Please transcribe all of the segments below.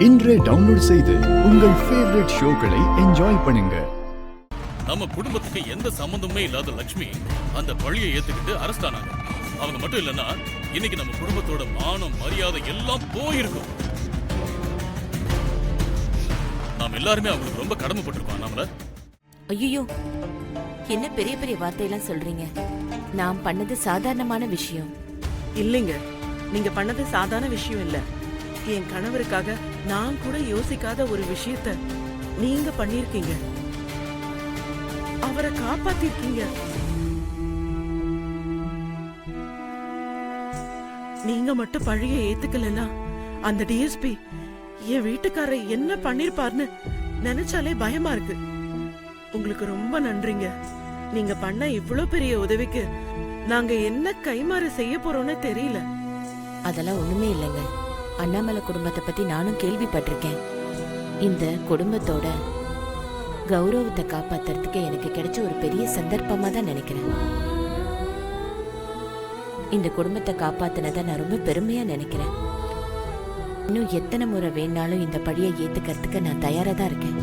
இன்றே டவுன்லோட் செய்து உங்கள் ஃபேவரட் ஷோக்களை என்ஜாய் பண்ணுங்க. நம்ம குடும்பத்துக்கு எந்த சம்பந்தமே இல்லாத லட்சுமி அந்த பழியை ஏத்துக்கிட்டு அரெஸ்ட் ஆனாங்க. அவங்க மட்டும் இல்லைன்னா இன்னைக்கு நம்ம குடும்பத்தோட மானம் மரியாதை எல்லாம் போயிருக்கும். நாம் எல்லாருமே அவங்களுக்கு ரொம்ப கடமைப்பட்டிருக்கோம். நம்மள ஐயோ, என்ன பெரிய பெரிய வார்த்தையெல்லாம் சொல்றீங்க? நான் பண்ணது சாதாரணமான விஷயம் இல்லைங்க. நீங்க பண்ணது சாதாரண விஷயம் இல்ல. என் கணவருக்காக நான் கூட யோசிக்காத ஒரு விஷயத்த நீங்க பண்ணிருக்கீங்க. அவரை காப்பாத்திருக்கீங்க. நீங்க மட்டும் பழிய ஏத்துக்கலனா அந்த டிஎஸ்பி என் வீட்டுக்காரரை என்ன பண்ணிருப்பார்னு நினைச்சாலே பயமா இருக்கு. உங்களுக்கு ரொம்ப நன்றிங்க. நீங்க பண்ண இவ்ளோ பெரிய உதவிக்கு நாங்க என்ன கைமாறு செய்ய போறோம்னு தெரியல. அதெல்லாம் ஒண்ணுமே இல்லைங்க. அண்ணாமலை குடும்பத்தை பத்தி நானும் கேள்விப்பட்டிருக்கேன். இந்த குடும்பத்தோட கௌரவத்தை காப்பாத்துறதுக்கு எனக்கு கிடைச்ச ஒரு பெரிய சந்தர்ப்பமா தான் நினைக்கிறேன். இந்த குடும்பத்தை காப்பாத்தினதை நான் ரொம்ப பெருமையா நினைக்கிறேன். இன்னும் எத்தனை முறை வேணாலும் இந்த பழியை ஏத்துக்கிறதுக்கு நான் தயாரா தான் இருக்கேன்.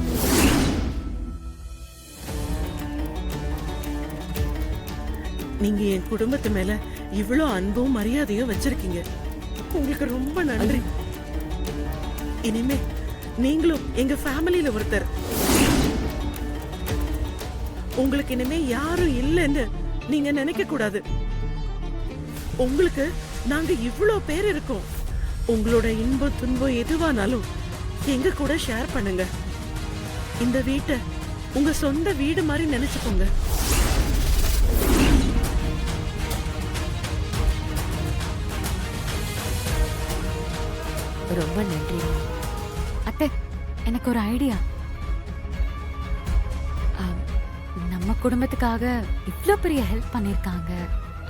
நீங்க என் குடும்பத்து மேல இவ்ளோ அன்பும் மரியாதையும் வச்சிருக்கீங்க. உங்களுக்கு ரொம்ப நன்றி. இனிமே நீங்களும் எங்க ஃபேமிலியில ஒருத்தர். உங்களுக்கு இனிமே யாரும் இல்லைன்னு நீங்க நினைக்க கூடாது. உங்களுக்கு நாங்க இவ்ளோ பேர் இருக்கோம். உங்களோட இன்பம் துன்பம் எதுவானாலும் எங்க கூட ஷேர் பண்ணுங்க. இந்த வீட்டை உங்க சொந்த வீடு மாதிரி நினைச்சுக்கோங்க. ரொம்ப நன்றி அத்தை. எனக்கு ஒரு ஐடியா. நம்ம குடும்பத்துக்காக இவ்ளோ பெரிய ஹெல்ப் பண்ணிருக்காங்க.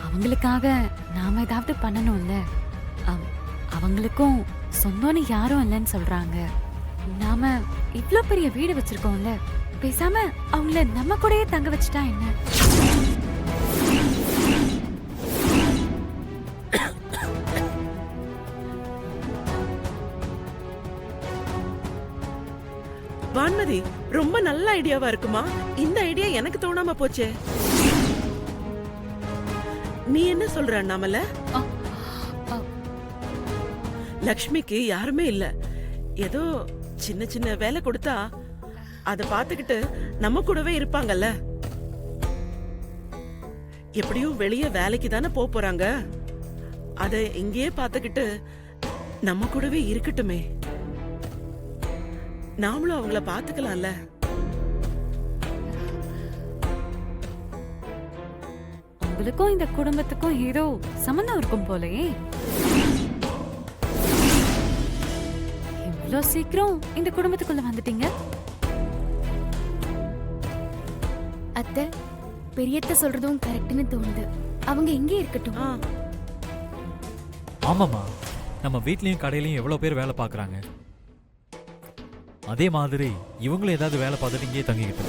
அவங்களுக்காக நாம ஏதாவது பண்ணணும்ல. அவங்களுக்கும் சொந்தம்னு யாரும் இல்லைன்னு சொல்றாங்க. நாம இவ்ளோ பெரிய வீடு வச்சிருக்கோம்ல, பேசாம அவங்கள நம்ம கூடயே தங்க வச்சுட்டா என்ன? வான்மதி, ரொம்ப நல்ல ஐடியாவா இருக்குமா? இந்த ஐடியா எனக்கு தோணாம போச்சே. நீ என்ன சொல்ற அண்ணாமலை? லக்ஷ்மிக்கு யாருமே இல்ல. ஏதோ சின்ன சின்ன வேலை கொடுத்தா அத பாத்துக்கிட்டு நம்ம கூடவே இருப்பாங்கல்ல. எப்படியும் வெளியே வேலைக்கு தானே போறாங்க. அத இங்கேயே பாத்துக்கிட்டு நம்ம கூடவே இருக்கட்டுமே. நாமளும் அவங்கள பாத்துக்கலாம்ல. உங்களுக்கும் இந்த குடும்பத்துக்கும் ஏதோ சம்பந்தம் இருக்கும் போலயே. இவ்வளோ சீக்கிரம் இந்த குடும்பத்துக்குள்ள வந்துட்டீங்க. அத்தை, பெரியத்த சொல்றதும் கரெக்ட்னு தோணுது. அவங்க எங்கே இருக்கட்டும். ஆமாம்மா, நம்ம வீட்லயும் கடையிலயும் எவ்வளோ பேர் வேலை பார்க்குறாங்க. அதே மாதிரி இவங்களும் ஏதாவது வேலை பார்த்துட்டு இங்கேயே தங்கிக்கிட்டு